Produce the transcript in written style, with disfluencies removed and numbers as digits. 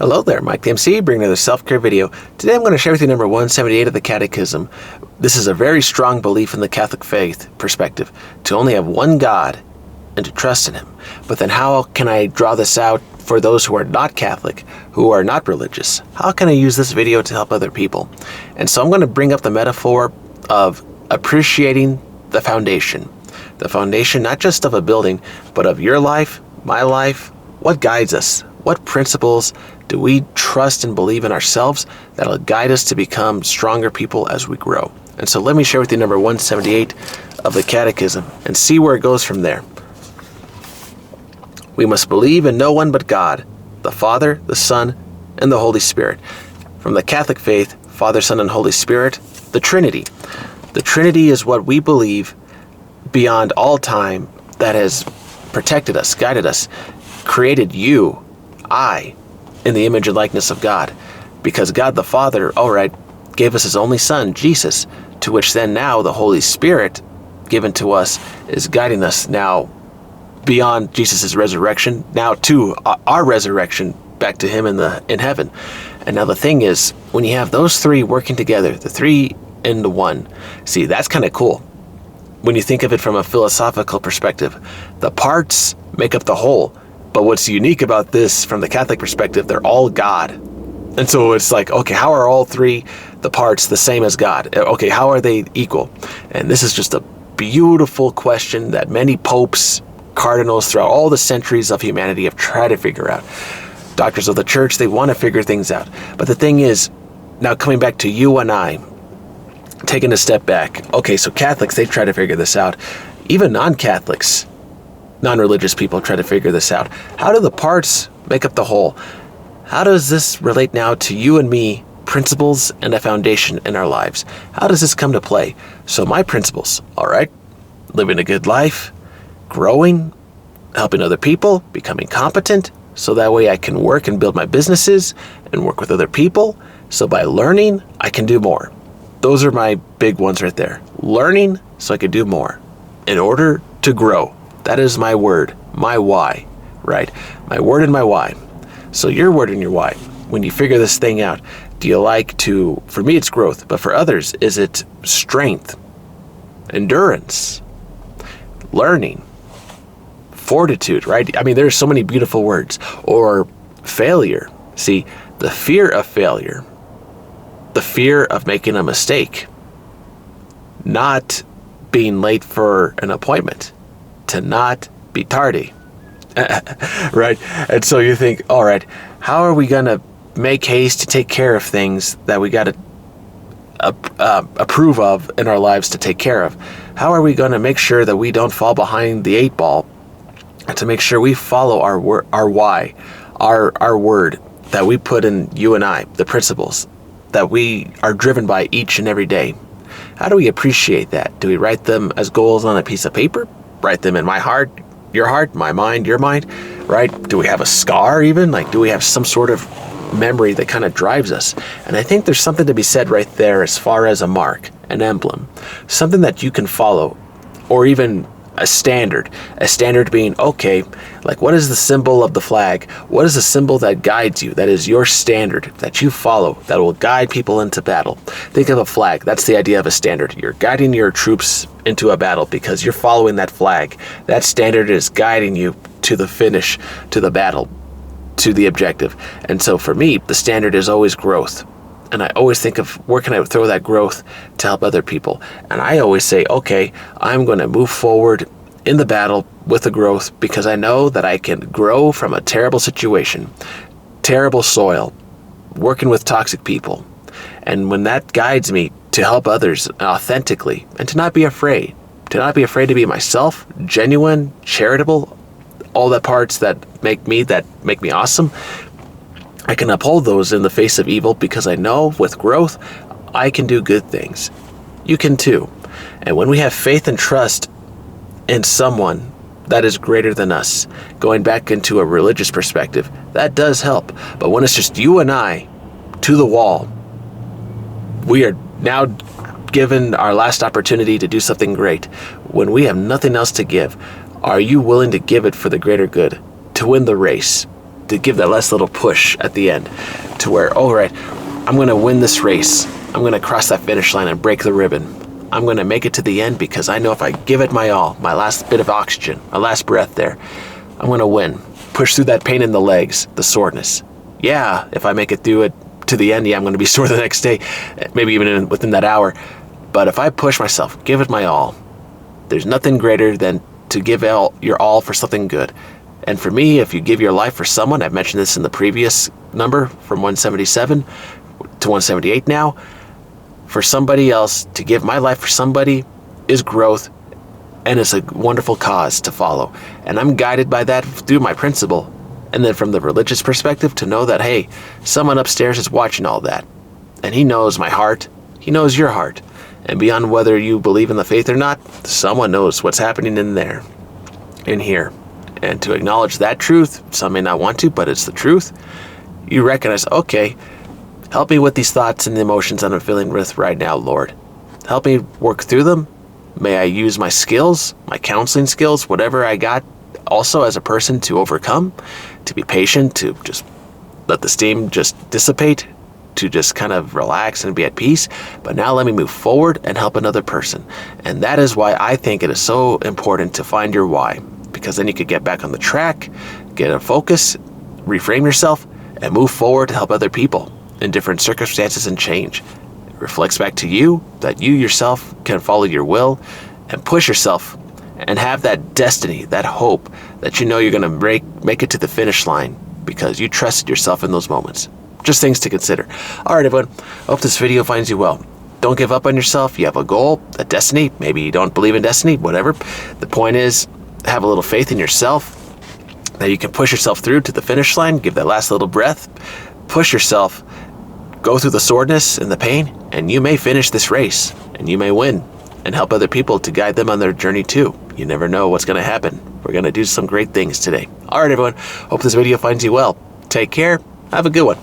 Hello there, Mike the MC, bringing another self-care video. Today I'm going to share with you number 178 of the Catechism. This is a very strong belief in the Catholic faith perspective, to only have one God and to trust in Him. But then how can I draw this out for those who are not Catholic, who are not religious? How can I use this video to help other people? And so I'm going to bring up the metaphor of appreciating the foundation. The foundation not just of a building, but of your life, my life. What guides us? What principles do we trust and believe in ourselves that'll guide us to become stronger people as we grow? And so let me share with you number 178 of the Catechism and see where it goes from there. We must believe in no one but God, the Father, the Son, and the Holy Spirit. From the Catholic faith, Father, Son, and Holy Spirit, the Trinity. The Trinity is what we believe beyond all time that has protected us, guided us, created you, I, in the image and likeness of God. Because God the Father, gave us His only Son, Jesus, to which then now the Holy Spirit given to us is guiding us now beyond Jesus' resurrection, now to our resurrection back to Him in heaven. And now the thing is, when you have those three working together, the three into one, see, that's kind of cool. When you think of it from a philosophical perspective, the parts make up the whole. But what's unique about this from the Catholic perspective, they're all God. And so it's like, okay, how are all three the parts the same as God? Okay, how are they equal? And this is just a beautiful question that many popes, cardinals throughout all the centuries of humanity have tried to figure out. Doctors of the church, they want to figure things out. But the thing is, now coming back to you and I, taking a step back. Okay, so Catholics, they try to figure this out. Even non-Catholics, non-religious people try to figure this out. How do the parts make up the whole? How does this relate now to you and me, principles and a foundation in our lives? How does this come to play? So my principles, living a good life, growing, helping other people, becoming competent, so that way I can work and build my businesses and work with other people. So by learning, I can do more. Those are my big ones right there. Learning so I can do more in order to grow. That is my word, my why, right? My word and my why. So your word and your why, when you figure this thing out, do you like to, for me it's growth, but for others, is it strength, endurance, learning, fortitude, right? I mean, there's so many beautiful words. Or failure. See, the fear of failure, the fear of making a mistake, not being late for an appointment, to not be tardy, right? And so you think, how are we going to make haste to take care of things that we got to approve of in our lives to take care of? How are we going to make sure that we don't fall behind the 8 ball, and to make sure we follow our why, our word that we put in you and I, the principles that we are driven by each and every day? How do we appreciate that? Do we write them as goals on a piece of paper? Write them in my heart, your heart, my mind, your mind, right? Do we have a scar even? Do we have some sort of memory that kind of drives us? And I think there's something to be said right there as far as a mark, an emblem, something that you can follow, or even a standard being, what is the symbol of the flag? What is the symbol that guides you, that is your standard, that you follow, that will guide people into battle? Think of a flag. That's the idea of a standard. You're guiding your troops into a battle because you're following that flag. That standard is guiding you to the finish, to the battle, to the objective. And so for me, the standard is always growth. And I always think of where can I throw that growth to help other people. And I always say, I'm going to move forward in the battle with the growth because I know that I can grow from a terrible situation, terrible soil, working with toxic people. And when that guides me to help others authentically and to not be afraid to be myself, genuine, charitable, all the parts that make me awesome, I can uphold those in the face of evil because I know with growth, I can do good things. You can too. And when we have faith and trust in someone that is greater than us, going back into a religious perspective, that does help. But when it's just you and I to the wall, we are now given our last opportunity to do something great. When we have nothing else to give, are you willing to give it for the greater good, to win the race, to give that last little push at the end to where, all right, I'm going to win this race. I'm going to cross that finish line and break the ribbon. I'm going to make it to the end because I know if I give it my all, my last bit of oxygen, my last breath there, I'm going to win. Push through that pain in the legs, the soreness. Yeah, if I make it through it to the end, yeah, I'm going to be sore the next day, maybe even within that hour. But if I push myself, give it my all, there's nothing greater than to give your all for something good. And for me, if you give your life for someone, I've mentioned this in the previous number from 177 to 178 now, for somebody else, to give my life for somebody is growth, and it's a wonderful cause to follow. And I'm guided by that through my principle. And then from the religious perspective, to know that, hey, someone upstairs is watching all that. And he knows my heart. He knows your heart. And beyond whether you believe in the faith or not, someone knows what's happening in there, in here. And to acknowledge that truth, some may not want to, but it's the truth. You recognize, okay, help me with these thoughts and the emotions that I'm feeling with right now, Lord. Help me work through them. May I use my skills, my counseling skills, whatever I got also as a person to overcome, to be patient, to just let the steam just dissipate, to just kind of relax and be at peace. But now let me move forward and help another person. And that is why I think it is so important to find your why, because then you could get back on the track, get a focus, reframe yourself, and move forward to help other people in different circumstances and change. It reflects back to you that you yourself can follow your will and push yourself and have that destiny, that hope that you know you're going to make it to the finish line because you trusted yourself in those moments. Just things to consider. All right, everyone. I hope this video finds you well. Don't give up on yourself. You have a goal, a destiny. Maybe you don't believe in destiny, whatever. The point is, have a little faith in yourself that you can push yourself through to the finish line. Give that last little breath. Push yourself. Go through the soreness and the pain, and you may finish this race, and you may win, and help other people to guide them on their journey too. You never know what's going to happen. We're going to do some great things today. All right, everyone. Hope this video finds you well. Take care. Have a good one.